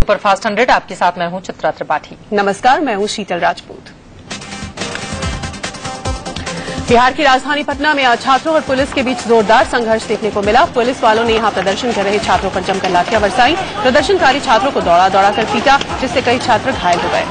Superfast 100 आपके साथ मैं हूं चित्रा त्रिपाठी। नमस्कार, मैं हूं शीतल राजपूत। बिहार की राजधानी पटना में आज छात्रों और पुलिस के बीच जोरदार संघर्ष देखने को मिला। पुलिस वालों ने यहां प्रदर्शन कर रहे छात्रों पर जमकर लाठियां बरसाई। प्रदर्शनकारी छात्रों को दौड़ा दौड़ा कर पीटा, जिससे कई छात्र घायल हो गए।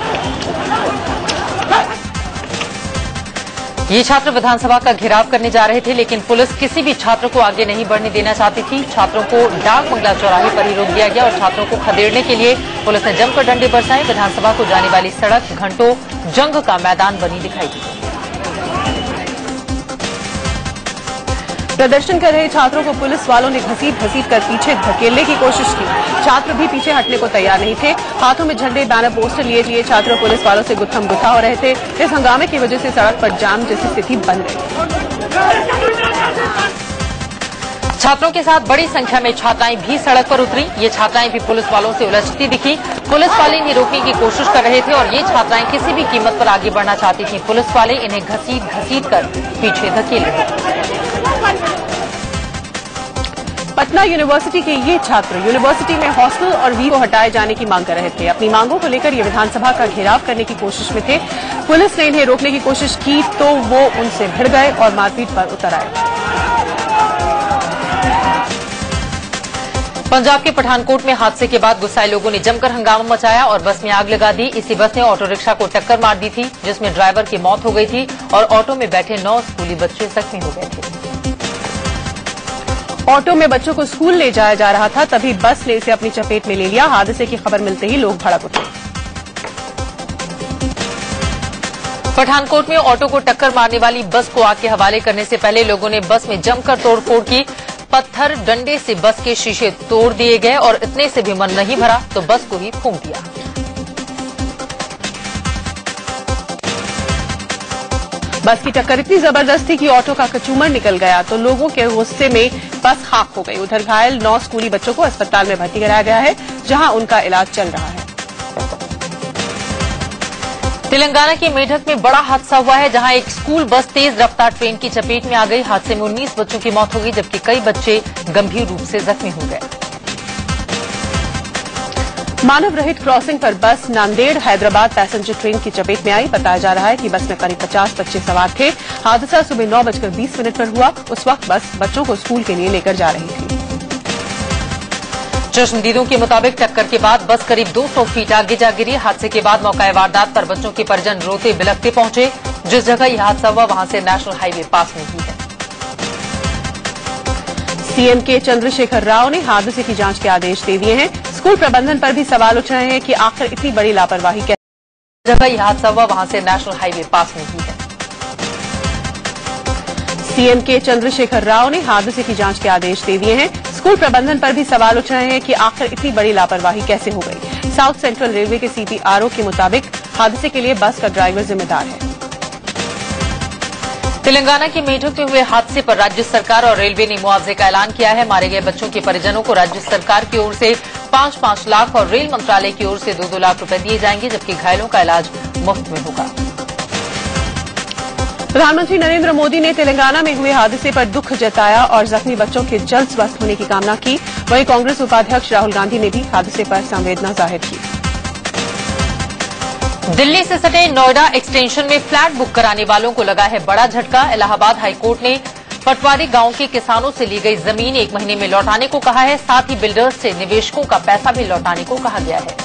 ये छात्र विधानसभा का घेराव करने जा रहे थे, लेकिन पुलिस किसी भी छात्र को आगे नहीं बढ़ने देना चाहती थी। छात्रों को डाक बंगला चौराहे पर ही रोक दिया गया और छात्रों को खदेड़ने के लिए पुलिस ने जमकर डंडे बरसाए। विधानसभा को जाने वाली सड़क घंटों जंग का मैदान बनी दिखाई दी। प्रदर्शन कर रहे छात्रों को पुलिस वालों ने घसीट घसीट कर पीछे धकेलने की कोशिश की। छात्र भी पीछे हटने को तैयार नहीं थे। हाथों में झंडे, बैनर, पोस्टर लिए छात्र पुलिस वालों से गुत्थम गुत्था हो रहे थे। इस हंगामे की वजह से सड़क पर जाम जैसी स्थिति बन गई। छात्रों के साथ बड़ी संख्या में छात्राएं भी सड़क पर उतरी। ये छात्राएं भी पुलिस वालों से उलझती दिखी। पुलिस वाले इन्हें रोकने की कोशिश कर रहे थे और ये छात्राएं किसी भी कीमत पर आगे बढ़ना चाहती थी। पुलिस वाले इन्हें घसीट घसीट कर पीछे धकेल रहे थे। पटना यूनिवर्सिटी के ये छात्र यूनिवर्सिटी में हॉस्टल और वी को हटाए जाने की मांग कर रहे थे। अपनी मांगों को लेकर ये विधानसभा का घेराव करने की कोशिश में थे। पुलिस ने इन्हें रोकने की कोशिश की तो वो उनसे भिड़ गए और मारपीट पर उतर आए। पंजाब के पठानकोट में हादसे के बाद गुस्साए लोगों ने जमकर हंगामा मचाया और बस में आग लगा दी। इसी बस ने ऑटो रिक्शा को टक्कर मार दी थी, जिसमें ड्राइवर की मौत हो गई थी और ऑटो में बैठे 9 स्कूली बच्चे जख्मी हो गए थे। ऑटो में बच्चों को स्कूल ले जाया जा रहा था, तभी बस ने इसे अपनी चपेट में ले लिया। हादसे की खबर मिलते ही लोग भड़क उठे। पठानकोट में ऑटो को टक्कर मारने वाली बस को आग के हवाले करने से पहले लोगों ने बस में जमकर तोड़फोड़ की। पत्थर डंडे से बस के शीशे तोड़ दिए गए और इतने से भी मन नहीं भरा तो बस को ही फूंक दिया। बस की टक्कर इतनी जबरदस्त थी कि ऑटो का कचूमर निकल गया तो लोगों के गुस्से में बस खाक हो गई। उधर घायल 9 स्कूली बच्चों को अस्पताल में भर्ती कराया गया है, जहां उनका इलाज चल रहा है। तेलंगाना के मेढक में बड़ा हादसा हुआ है, जहां एक स्कूल बस तेज रफ्तार ट्रेन की चपेट में आ गई। हादसे में 19 बच्चों की मौत हो गई, जबकि कई बच्चे गंभीर रूप से जख्मी हो गए। मानव रहित क्रॉसिंग पर बस नांदेड़ हैदराबाद पैसेंजर ट्रेन की चपेट में आई। बताया जा रहा है कि बस में करीब 50 बच्चे सवार थे। हादसा सुबह 9:20 पर हुआ। उस वक्त बस बच्चों को स्कूल के लिए लेकर जा रही थी। चश्मदीदों के मुताबिक टक्कर के बाद बस करीब 200 फीट आगे जा गिरी। हादसे के बाद मौका वारदात पर बच्चों के परिजन रोते बिलखते पहुंचे। जिस जगह यह हादसा हुआ वहां से नेशनल हाईवे पास में ही है। सीएम के चंद्रशेखर राव ने हादसे की जांच के आदेश दे दिए हैं। स्कूल प्रबंधन पर भी सवाल उठ रहे हैं कि आखिर इतनी बड़ी लापरवाही कैसे। जगह यह हादसा हुआ वहां से नेशनल हाईवे पास में ही है। सीएम के चंद्रशेखर राव ने हादसे की जांच के आदेश दे दिए हैं। स्कूल प्रबंधन पर भी सवाल उठ रहे हैं कि आखिर इतनी बड़ी लापरवाही कैसे हो गई। साउथ सेंट्रल रेलवे के सीपीआरओ के मुताबिक हादसे के लिए बस का ड्राइवर जिम्मेदार है। तेलंगाना के मेढक में हुए हादसे पर राज्य सरकार और रेलवे ने मुआवजे का ऐलान किया है। मारे गए बच्चों के परिजनों को राज्य सरकार की ओर से 5-5 लाख और रेल मंत्रालय की ओर से 2-2 लाख रुपए दिए जाएंगे, जबकि घायलों का इलाज मुफ्त में होगा। प्रधानमंत्री नरेंद्र मोदी ने तेलंगाना में हुए हादसे पर दुख जताया और जख्मी बच्चों के जल्द स्वस्थ होने की कामना की। वहीं कांग्रेस उपाध्यक्ष राहुल गांधी ने भी हादसे पर संवेदना जाहिर की। दिल्ली से सटे नोएडा एक्सटेंशन में फ्लैट बुक कराने वालों को लगा है बड़ा झटका। इलाहाबाद हाईकोर्ट ने पटवारी गांव के किसानों से ली गई जमीन 1 महीने में लौटाने को कहा है। साथ ही बिल्डर्स से निवेशकों का पैसा भी लौटाने को कहा गया है।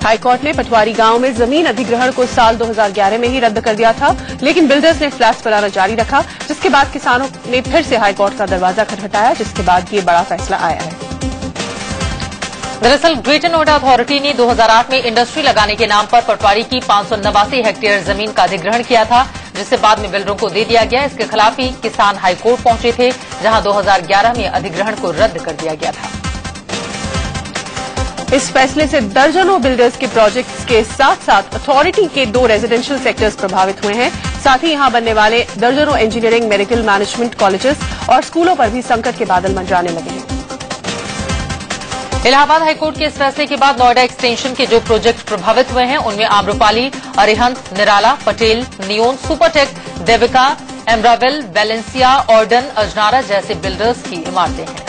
हाईकोर्ट ने पटवारी गांव में जमीन अधिग्रहण को साल 2011 में ही रद्द कर दिया था, लेकिन बिल्डर्स ने फ्लैट्स बनाना जारी रखा, जिसके बाद किसानों ने फिर से हाईकोर्ट का दरवाजा खटखटाया, जिसके बाद ये बड़ा फैसला आया है। दरअसल ग्रेटर नोएडा अथॉरिटी ने 2008 में इंडस्ट्री लगाने के नाम पर पटवारी की 589 हेक्टेयर जमीन का अधिग्रहण किया था, जिसे बाद में बिल्डरों को दे दिया गया। इसके खिलाफ ही किसान हाईकोर्ट पहुंचे थे, जहां 2011 में अधिग्रहण को रद्द कर दिया गया था। इस फैसले से दर्जनों बिल्डर्स के प्रोजेक्ट्स के साथ साथ अथॉरिटी के 2 रेजिडेंशियल सेक्टर्स प्रभावित हुए हैं। साथ ही यहां बनने वाले दर्जनों इंजीनियरिंग, मेडिकल, मैनेजमेंट कॉलेजेस और स्कूलों पर भी संकट के बादल मंडराने लगे हैं। इलाहाबाद हाईकोर्ट के इस फैसले के बाद नोएडा एक्सटेंशन के जो प्रोजेक्ट प्रभावित हुए हैं उनमें आम्रपाली, अरिहंत, निराला, पटेल, नियोन, सुपरटेक, देविका, एमरावेल, वेलेंसिया, ऑर्डन, अजनारा जैसे बिल्डर्स की इमारतें हैं।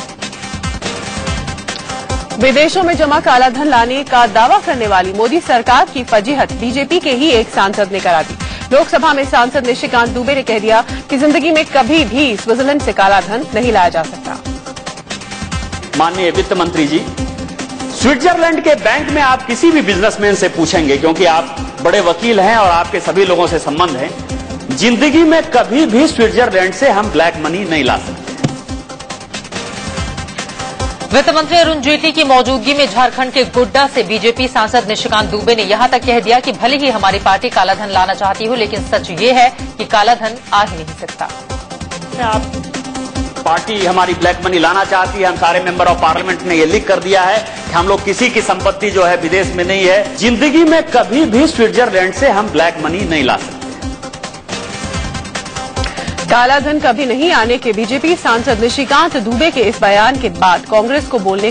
विदेशों में जमा कालाधन लाने का दावा करने वाली मोदी सरकार की फजीहत बीजेपी के ही एक सांसद ने करा दी। लोकसभा में सांसद निशिकांत दुबे ने कह दिया कि जिंदगी में कभी भी स्विट्जरलैंड से कालाधन नहीं लाया जा सकता। माननीय वित्त मंत्री जी, स्विट्जरलैंड के बैंक में आप किसी भी बिजनेसमैन से पूछेंगे, क्योंकि आप बड़े वकील हैं और आपके सभी लोगों से संबंध है, जिंदगी में कभी भी स्विट्जरलैंड से हम ब्लैक मनी नहीं ला सकते। वित्त मंत्री अरुण जेटली की मौजूदगी में झारखंड के गोड्डा से बीजेपी सांसद निशिकांत दुबे ने यहां तक कह दिया कि भले ही हमारी पार्टी कालाधन लाना चाहती हो, लेकिन सच ये है कि कालाधन आ ही नहीं सकता। आप पार्टी हमारी ब्लैक मनी लाना चाहती है, हम सारे मेंबर ऑफ पार्लियामेंट ने ये लिख कर दिया है कि हम लोग किसी की संपत्ति जो है विदेश में नहीं है। जिंदगी में कभी भी स्विट्जरलैंड से हम ब्लैक मनी नहीं ला सकते। कालाधन कभी नहीं आने के बीजेपी सांसद निशिकांत दुबे के इस बयान के बाद कांग्रेस को बोलने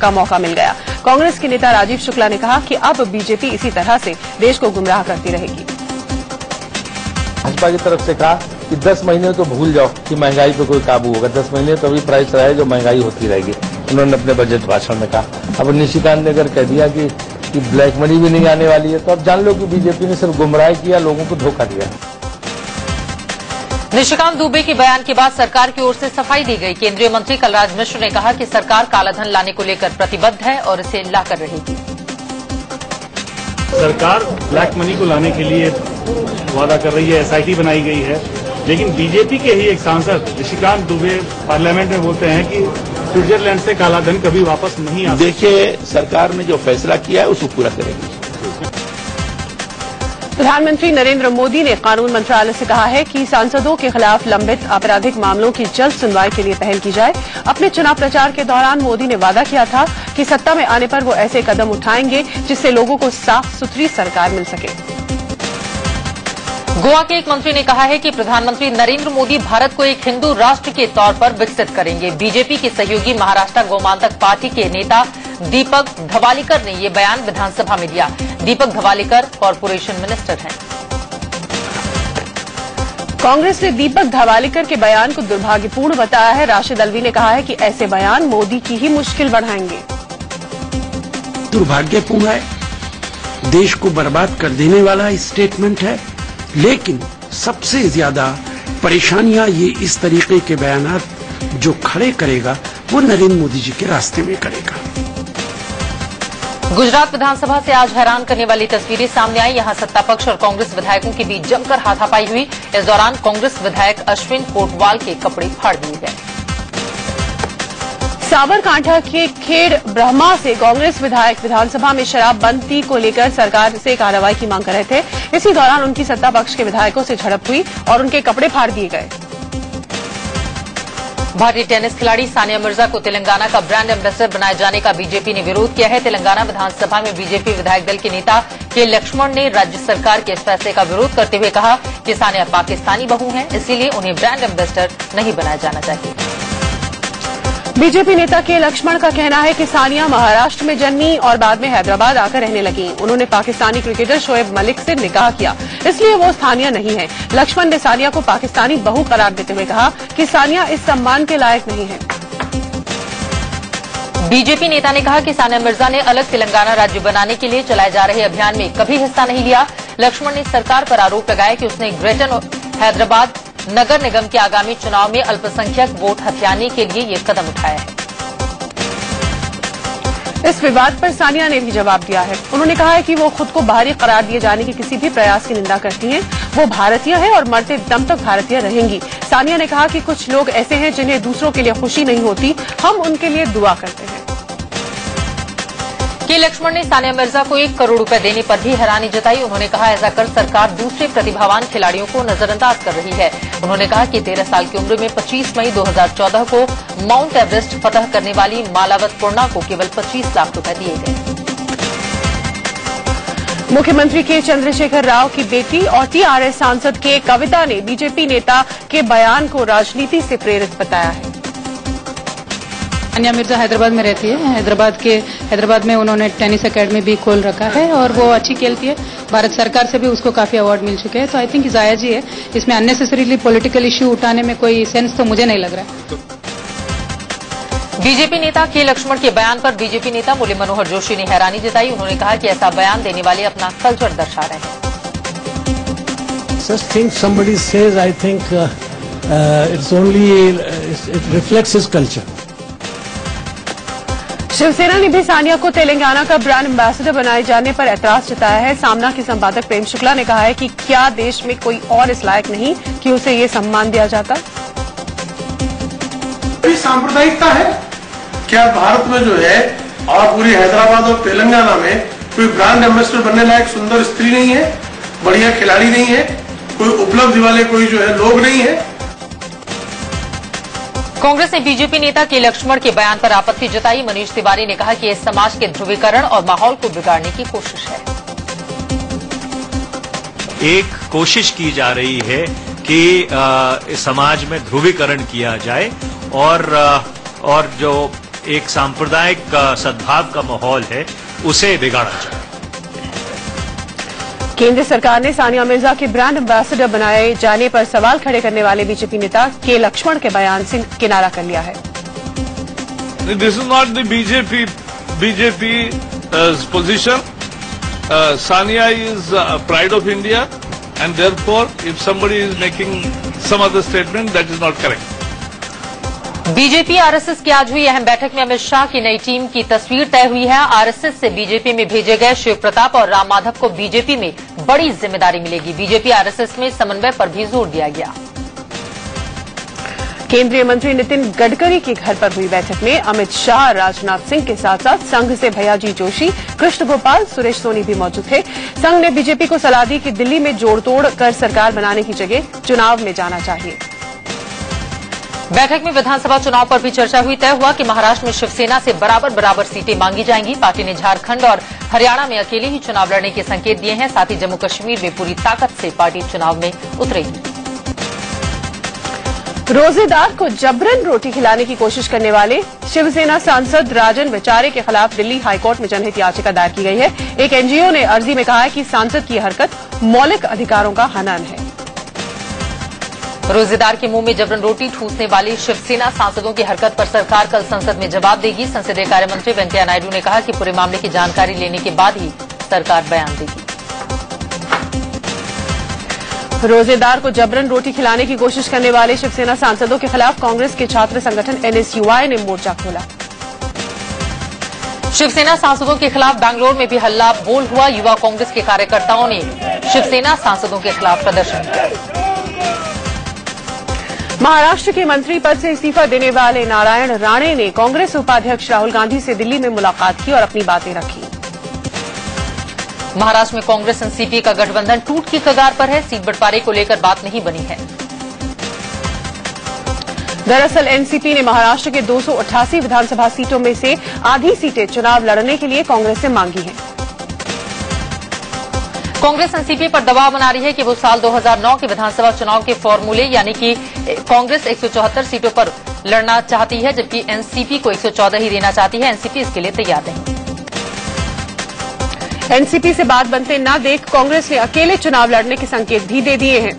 का मौका मिल गया। कांग्रेस के नेता राजीव शुक्ला ने कहा कि अब बीजेपी इसी तरह से देश को गुमराह करती रहेगी। भाजपा की तरफ से कहा कि 10 महीने तो भूल जाओ कि महंगाई पे कोई काबू होगा, 10 महीने तो अभी प्राइस रहा है जो महंगाई होती रहेगी, उन्होंने अपने बजट भाषण में कहा। अब निशिकांत ने अगर कह दिया कि ब्लैक मनी भी नहीं आने वाली है, तो अब जान लो कि बीजेपी ने सिर्फ गुमराह किया, लोगों को धोखा दिया। निशिकांत दुबे के बयान के बाद सरकार की ओर से सफाई दी गई। केंद्रीय मंत्री कलराज मिश्र ने कहा कि सरकार कालाधन लाने को लेकर प्रतिबद्ध है और इसे लाकर रहेगी। सरकार ब्लैक मनी को लाने के लिए वादा कर रही है, एसआईटी बनाई गई है, लेकिन बीजेपी के ही एक सांसद निशिकांत दुबे पार्लियामेंट में बोलते हैं कि स्विट्जरलैंड से कालाधन कभी वापस नहीं आ सकता। देखिए, सरकार ने जो फैसला किया है उसको पूरा करेगी। प्रधानमंत्री नरेंद्र मोदी ने कानून मंत्रालय से कहा है कि सांसदों के खिलाफ लंबित आपराधिक मामलों की जल्द सुनवाई के लिए पहल की जाए। अपने चुनाव प्रचार के दौरान मोदी ने वादा किया था कि सत्ता में आने पर वो ऐसे कदम उठाएंगे जिससे लोगों को साफ सुथरी सरकार मिल सके। गोवा के एक मंत्री ने कहा है कि प्रधानमंत्री नरेंद्र मोदी भारत को एक हिंदू राष्ट्र के तौर पर विकसित करेंगे। बीजेपी के सहयोगी महाराष्ट्र गोमांतक पार्टी के नेता दीपक धवालीकर ने ये बयान विधानसभा में दिया। दीपक धवालीकर कॉर्पोरेशन मिनिस्टर हैं। कांग्रेस ने दीपक धवालीकर के बयान को दुर्भाग्यपूर्ण बताया है। राशिद अलवी ने कहा है कि ऐसे बयान मोदी की ही मुश्किल बढ़ाएंगे। दुर्भाग्यपूर्ण है, देश को बर्बाद कर देने वाला स्टेटमेंट है, लेकिन सबसे ज्यादा परेशानियां ये इस तरीके के बयानात जो खड़े करेगा वो नरेंद्र मोदी जी के रास्ते में करेगा। गुजरात विधानसभा से आज हैरान करने वाली तस्वीरें सामने आई। यहां सत्ता पक्ष और कांग्रेस विधायकों के बीच जमकर हाथापाई हुई। इस दौरान कांग्रेस विधायक अश्विन कोटवाल के कपड़े फाड़ दिए गए। साबरकांठा के खेड़ ब्रह्मा से कांग्रेस विधायक विधानसभा में शराबबंदी को लेकर सरकार से कार्रवाई की मांग कर रहे थे। इसी दौरान उनकी सत्ता पक्ष के विधायकों से झड़प हुई और उनके कपड़े फाड़ दिए गए। भारतीय टेनिस खिलाड़ी सानिया मिर्जा को तेलंगाना का ब्रांड एम्बेसडर बनाए जाने का बीजेपी ने विरोध किया है। तेलंगाना विधानसभा में बीजेपी विधायक दल के नेता के लक्ष्मण ने राज्य सरकार के इस फैसले का विरोध करते हुए कहा कि सानिया पाकिस्तानी बहू हैं, इसीलिए उन्हें ब्रांड एम्बेसडर नहीं बनाया जाना चाहिए। बीजेपी नेता के लक्ष्मण का कहना है कि सानिया महाराष्ट्र में जन्मी और बाद में हैदराबाद आकर रहने लगी। उन्होंने पाकिस्तानी क्रिकेटर शोएब मलिक से निकाह किया, इसलिए वो स्थानीय नहीं है। लक्ष्मण ने सानिया को पाकिस्तानी बहू करार देते हुए कहा कि सानिया इस सम्मान के लायक नहीं है। बीजेपी नेता ने कहा कि सानिया मिर्जा ने अलग तेलंगाना राज्य बनाने के लिए चलाए जा रहे अभियान में कभी हिस्सा नहीं लिया। लक्ष्मण ने सरकार पर आरोप लगाया कि उसने ग्रेटर हैदराबाद नगर निगम के आगामी चुनाव में अल्पसंख्यक वोट हथियाने के लिए ये कदम उठाया है। इस विवाद पर सानिया ने भी जवाब दिया है। उन्होंने कहा है कि वो खुद को बाहरी करार दिए जाने के किसी भी प्रयास की निंदा करती हैं। वो भारतीय है और मरते दम तक भारतीय रहेंगी। सानिया ने कहा कि कुछ लोग ऐसे हैं जिन्हें दूसरों के लिए खुशी नहीं होती, हम उनके लिए दुआ करते हैं। के लक्ष्मण ने सानिया मिर्जा को 1 करोड़ रुपए देने पर भी हैरानी जताई। उन्होंने कहा ऐसा कर सरकार दूसरे प्रतिभावान खिलाड़ियों को नजरअंदाज कर रही है। उन्होंने कहा कि 13 साल की उम्र में 25 मई 2014 को माउंट एवरेस्ट फतह करने वाली मालावत पूर्णा को केवल 25 लाख रुपए दिए गए। मुख्यमंत्री के चंद्रशेखर राव की बेटी और टीआरएस सांसद के कविता ने बीजेपी नेता के बयान को राजनीति से प्रेरित बताया है। सानिया मिर्जा हैदराबाद में रहती है। हैदराबाद में उन्होंने टेनिस एकेडमी भी खोल रखा है और वो अच्छी खेलती है। भारत सरकार से भी उसको काफी अवार्ड मिल चुके हैं, तो आई थिंक जायज ही है। इसमें अननेसेसरीली पॉलिटिकल इश्यू उठाने में कोई सेंस तो मुझे नहीं लग रहा है। बीजेपी नेता के लक्ष्मण के बयान पर बीजेपी नेता मुरली मनोहर जोशी ने हैरानी जताई। उन्होंने कहा कि ऐसा बयान देने वाले अपना कल्चर दर्शा रहे हैं। Such things somebody says, I think it's only it reflects his culture. Shiv Sena ने भी सानिया को तेलंगाना का ब्रांड एम्बेसडर बनाए जाने पर ऐतराज जताया है। सामना के संपादक प्रेम शुक्ला ने कहा है कि क्या देश में कोई और इस लायक नहीं कि उसे ये सम्मान दिया जाता। सांप्रदायिकता है क्या भारत में जो है और पूरी हैदराबाद और तेलंगाना में कोई ब्रांड एम्बेसडर बनने लायक सुंदर स्त्री नहीं है, बढ़िया खिलाड़ी नहीं है, कोई उपलब्धि वाले कोई जो है लोग नहीं है। कांग्रेस ने बीजेपी नेता के लक्ष्मण के बयान पर आपत्ति जताई। मनीष तिवारी ने कहा कि इस समाज के ध्रुवीकरण और माहौल को बिगाड़ने की कोशिश है। एक कोशिश की जा रही है कि समाज में ध्रुवीकरण किया जाए और जो एक सांप्रदायिक सद्भाव का माहौल है उसे बिगाड़ा जाए। केंद्र सरकार ने सानिया मिर्जा के ब्रांड एम्बेसडर बनाए जाने पर सवाल खड़े करने वाले बीजेपी नेता के लक्ष्मण के बयान से किनारा कर लिया है। This is not the BJP position. Sania is pride of India and therefore if somebody is making some other statement that is not correct. BJP RSS की आज हुई अहम बैठक में अमित शाह की नई टीम की तस्वीर तय हुई है। आरएसएस से बीजेपी में भेजे गए शिव प्रताप और राम माधव को बीजेपी में बड़ी जिम्मेदारी मिलेगी। बीजेपी आरएसएस में समन्वय पर भी जोर दिया गया। केंद्रीय मंत्री नितिन गडकरी के घर पर हुई बैठक में अमित शाह, राजनाथ सिंह के साथ साथ संघ से भैयाजी जोशी, कृष्ण गोपाल, सुरेश सोनी भी मौजूद थे। संघ ने बीजेपी को सलाह दी कि दिल्ली में जोड़तोड़ कर सरकार बनाने की जगह चुनाव में जाना चाहिए। बैठक में विधानसभा चुनाव पर भी चर्चा हुई। तय हुआ कि महाराष्ट्र में शिवसेना से बराबर सीटें मांगी जाएंगी। पार्टी ने झारखंड और हरियाणा में अकेले ही चुनाव लड़ने के संकेत दिए हैं। साथ ही जम्मू कश्मीर में पूरी ताकत से पार्टी चुनाव में उतरेगी। रोजेदार को जबरन रोटी खिलाने की कोशिश करने वाले शिवसेना सांसद राजन विचारे के खिलाफ दिल्ली हाईकोर्ट में जनहित याचिका दायर की गई है। एक एनजीओ ने अर्जी में कहा है कि सांसद की हरकत मौलिक अधिकारों का हनन है। रोजेदार के मुंह में जबरन रोटी ठूसने वाली शिवसेना सांसदों की हरकत पर सरकार कल संसद में जवाब देगी। संसदीय कार्य मंत्री वेंकैया नायडू ने कहा कि पूरे मामले की जानकारी लेने के बाद ही सरकार बयान देगी। रोजेदार को जबरन रोटी खिलाने की कोशिश करने वाले शिवसेना सांसदों के खिलाफ कांग्रेस के छात्र संगठन एनएसयूआई ने मोर्चा खोला। शिवसेना सांसदों के खिलाफ बैंगलोर में भी हल्ला बोल हुआ। युवा कांग्रेस के कार्यकर्ताओं ने शिवसेना सांसदों के खिलाफ प्रदर्शन किया। महाराष्ट्र के मंत्री पद से इस्तीफा देने वाले नारायण राणे ने कांग्रेस उपाध्यक्ष राहुल गांधी से दिल्ली में मुलाकात की और अपनी बातें रखी। महाराष्ट्र में कांग्रेस एनसीपी का गठबंधन टूट की कगार पर है। सीट बंटवारे को लेकर बात नहीं बनी है। दरअसल एनसीपी ने महाराष्ट्र के 288 विधानसभा सीटों में से आधी सीटें चुनाव लड़ने के लिए कांग्रेस से मांगी हैं। कांग्रेस एनसीपी पर दबाव बना रही है कि वो साल 2009 के विधानसभा चुनाव के फॉर्मूले यानी कि कांग्रेस 174 सीटों पर लड़ना चाहती है, जबकि एनसीपी को 114 ही देना चाहती है। एनसीपी इसके लिए तैयार नहीं। एनसीपी से बात बनते न देख कांग्रेस ने अकेले चुनाव लड़ने के संकेत भी दे दिए हैं।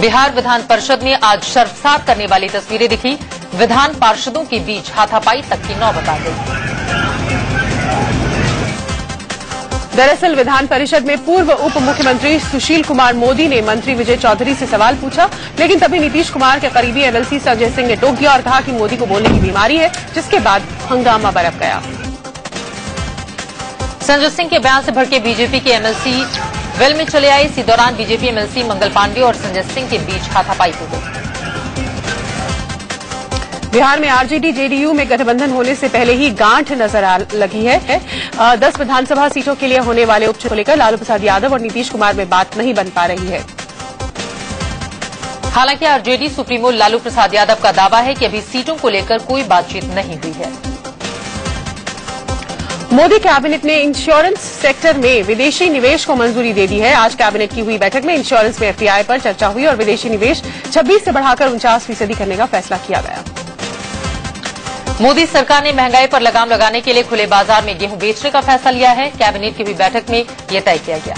बिहार विधान परिषद में आज शर्मसार करने वाली तस्वीरें दिखी। विधान पार्षदों के बीच हाथापाई तक की नौबत आ गई। दरअसल विधान परिषद में पूर्व उप मुख्यमंत्री सुशील कुमार मोदी ने मंत्री विजय चौधरी से सवाल पूछा, लेकिन तभी नीतीश कुमार के करीबी एमएलसी संजय सिंह ने टोक दिया और कहा कि मोदी को बोलने की बीमारी है, जिसके बाद हंगामा बरप गया। संजय सिंह के बयान से भड़के बीजेपी के एमएलसी वेल में चले आए। इसी दौरान बीजेपी एमएलसी मंगल पांडे और संजय सिंह के बीच हाथापाई हो गई। बिहार में आरजेडी जेडीयू में गठबंधन होने से पहले ही गांठ नजर लगी है। 10 विधानसभा सीटों के लिए होने वाले उपचुनाव को लेकर लालू प्रसाद यादव और नीतीश कुमार में बात नहीं बन पा रही है। हालांकि आरजेडी सुप्रीमो लालू प्रसाद यादव का दावा है कि अभी सीटों को लेकर कोई बातचीत नहीं हुई है। मोदी कैबिनेट ने इंश्योरेंस सेक्टर में विदेशी निवेश को मंजूरी दे दी है। आज कैबिनेट की हुई बैठक में इंश्योरेंस में एफडीआई पर चर्चा हुई और विदेशी निवेश 26 से बढ़ाकर 49% करने का फैसला किया गया। मोदी सरकार ने महंगाई पर लगाम लगाने के लिए खुले बाजार में गेहूं बेचने का फैसला लिया है। कैबिनेट की हुई बैठक में यह तय किया गया।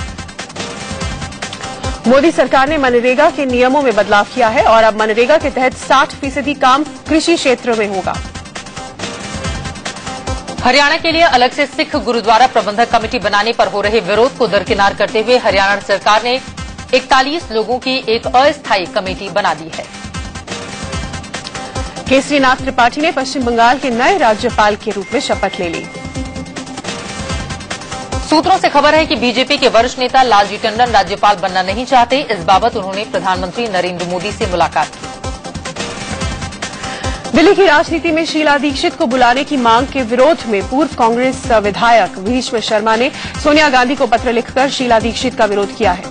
मोदी सरकार ने मनरेगा के नियमों में बदलाव किया है और अब मनरेगा के तहत 60% काम कृषि क्षेत्र में होगा। हरियाणा के लिए अलग से सिख गुरुद्वारा प्रबंधक कमेटी बनाने पर हो रहे विरोध को दरकिनार करते हुए हरियाणा सरकार ने 41 लोगों की एक अस्थायी कमेटी बना दी है। केसरीनाथ त्रिपाठी ने पश्चिम बंगाल के नए राज्यपाल के रूप में शपथ ले ली। सूत्रों से खबर है कि बीजेपी के वरिष्ठ नेता लालजी टंडन राज्यपाल बनना नहीं चाहते। इस बाबत उन्होंने प्रधानमंत्री नरेंद्र मोदी से मुलाकात की। दिल्ली की राजनीति में शीला दीक्षित को बुलाने की मांग के विरोध में पूर्व कांग्रेस विधायक भीष्म शर्मा ने सोनिया गांधी को पत्र लिखकर शीला दीक्षित का विरोध किया है।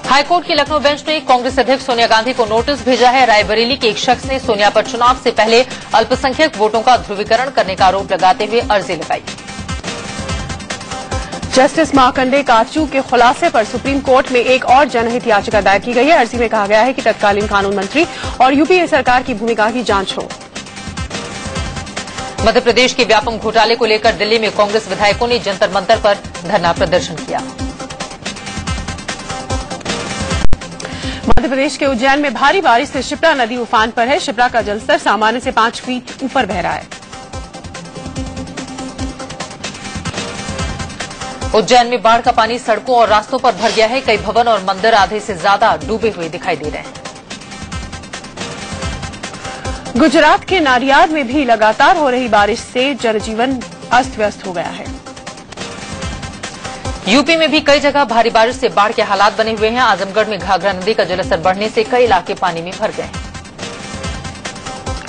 हाईकोर्ट की लखनऊ बेंच ने कांग्रेस अध्यक्ष सोनिया गांधी को नोटिस भेजा है। रायबरेली के एक शख्स ने सोनिया पर चुनाव से पहले अल्पसंख्यक वोटों का ध्रुवीकरण करने का आरोप लगाते हुए अर्जी लगाई। जस्टिस मार्कंडे काचू के खुलासे पर सुप्रीम कोर्ट में एक और जनहित याचिका दायर की गई है। अर्जी में कहा गया है कि तत्कालीन कानून मंत्री और यूपीए सरकार की भूमिका की जांच हो। मध्य प्रदेश के व्यापम घोटाले को लेकर दिल्ली में कांग्रेस विधायकों ने जंतर मंतर पर धरना प्रदर्शन किया। मध्य प्रदेश के उज्जैन में भारी बारिश से शिप्रा नदी उफान पर है। शिप्रा का जलस्तर सामान्य से 5 फीट ऊपर बह रहा है। उज्जैन में बाढ़ का पानी सड़कों और रास्तों पर भर गया है। कई भवन और मंदिर आधे से ज्यादा डूबे हुए दिखाई दे रहे हैं। गुजरात के नाडियाद में भी लगातार हो रही बारिश से जनजीवन अस्त व्यस्त हो गया है। यूपी में भी कई जगह भारी बारिश से बाढ़ के हालात बने हुए हैं। आजमगढ़ में घाघरा नदी का जलस्तर बढ़ने से कई इलाके पानी में भर गए हैं।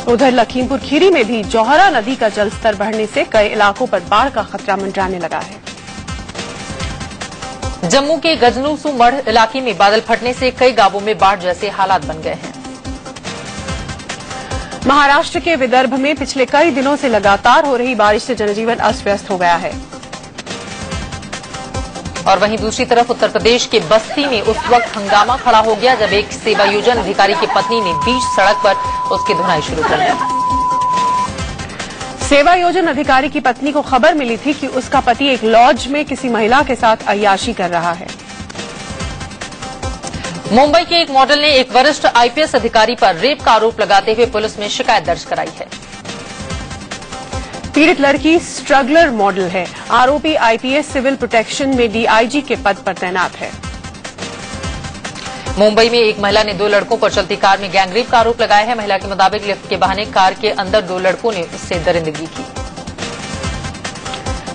उधर लखीमपुर खीरी में भी जौहरा नदी का जलस्तर बढ़ने से कई इलाकों पर बाढ़ का खतरा मंडराने लगा है। जम्मू के गजनूसू मढ़ इलाके में बादल फटने से कई गांवों में बाढ़ जैसे हालात बन गए हैं। महाराष्ट्र के विदर्भ में पिछले कई दिनों से लगातार हो रही बारिश से जनजीवन अस्त व्यस्त हो गया है। और वहीं दूसरी तरफ उत्तर प्रदेश के बस्ती में उस वक्त हंगामा खड़ा हो गया जब एक सेवा योजन अधिकारी की पत्नी ने बीच सड़क पर उसकी धुनाई शुरू कर दी। सेवा योजन अधिकारी की पत्नी को खबर मिली थी कि उसका पति एक लॉज में किसी महिला के साथ अय्याशी कर रहा है। मुंबई के एक मॉडल ने एक वरिष्ठ आईपीएस अधिकारी पर रेप का आरोप लगाते हुए पुलिस में शिकायत दर्ज कराई है। पीड़ित लड़की स्ट्रगलर मॉडल है। आरोपी आईपीएस सिविल प्रोटेक्शन में डीआईजी के पद पर तैनात है। मुंबई में एक महिला ने 2 लड़कों पर चलती कार में गैंगरेप का आरोप लगाया है। महिला के मुताबिक लिफ्ट के बहाने कार के अंदर 2 लड़कों ने उससे दरिंदगी की।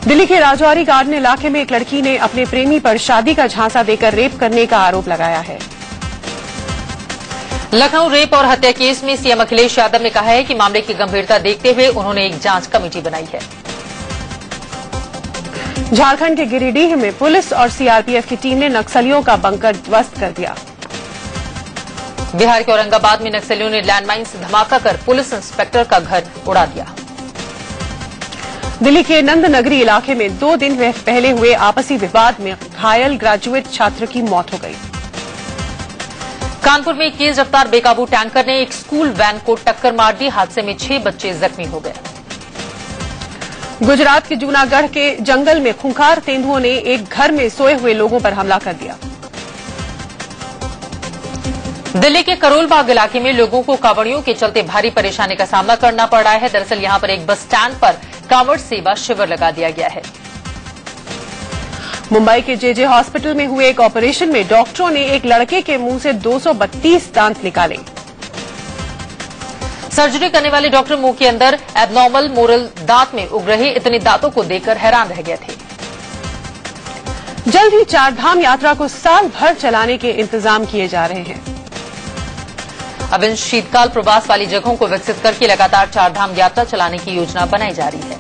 दिल्ली के राजौरी गार्डन इलाके में एक लड़की ने अपने प्रेमी पर शादी का झांसा देकर रेप करने का आरोप लगाया है। लखनऊ रेप और हत्या केस में सीएम अखिलेश यादव ने कहा है कि मामले की गंभीरता देखते हुए उन्होंने एक जांच कमेटी बनाई है। झारखंड के गिरिडीह में पुलिस और सीआरपीएफ की टीम ने नक्सलियों का बंकर ध्वस्त कर दिया। बिहार के औरंगाबाद में नक्सलियों ने लैंडमाइन से धमाका कर पुलिस इंस्पेक्टर का घर उड़ा दिया। दिल्ली के नंदनगरी इलाके में 2 दिन पहले हुए आपसी विवाद में घायल ग्रेजुएट छात्र की मौत हो गई। कानपुर में एक तेज रफ्तार बेकाबू टैंकर ने एक स्कूल वैन को टक्कर मार दी। हादसे में 6 बच्चे जख्मी हो गए। गुजरात के जूनागढ़ के जंगल में खूंखार तेंदुओं ने एक घर में सोए हुए लोगों पर हमला कर दिया। दिल्ली के करोलबाग इलाके में लोगों को कांवड़ियों के चलते भारी परेशानी का सामना करना पड़ रहा है। दरअसल यहां पर एक बस स्टैंड पर कांवड़ सेवा शिविर लगा दिया गया है। मुंबई के जेजे हॉस्पिटल में हुए एक ऑपरेशन में डॉक्टरों ने एक लड़के के मुंह से 232 दांत निकाले। सर्जरी करने वाले डॉक्टर मुंह के अंदर एबनॉर्मल मोरल दांत में उग रहे इतने दांतों को देखकर हैरान रह गए थे। जल्द ही 4 धाम यात्रा को साल भर चलाने के इंतजाम किए जा रहे हैं। अब इन शीतकाल प्रवास वाली जगहों को विकसित करके लगातार 4 धाम यात्रा चलाने की योजना बनाई जा रही है।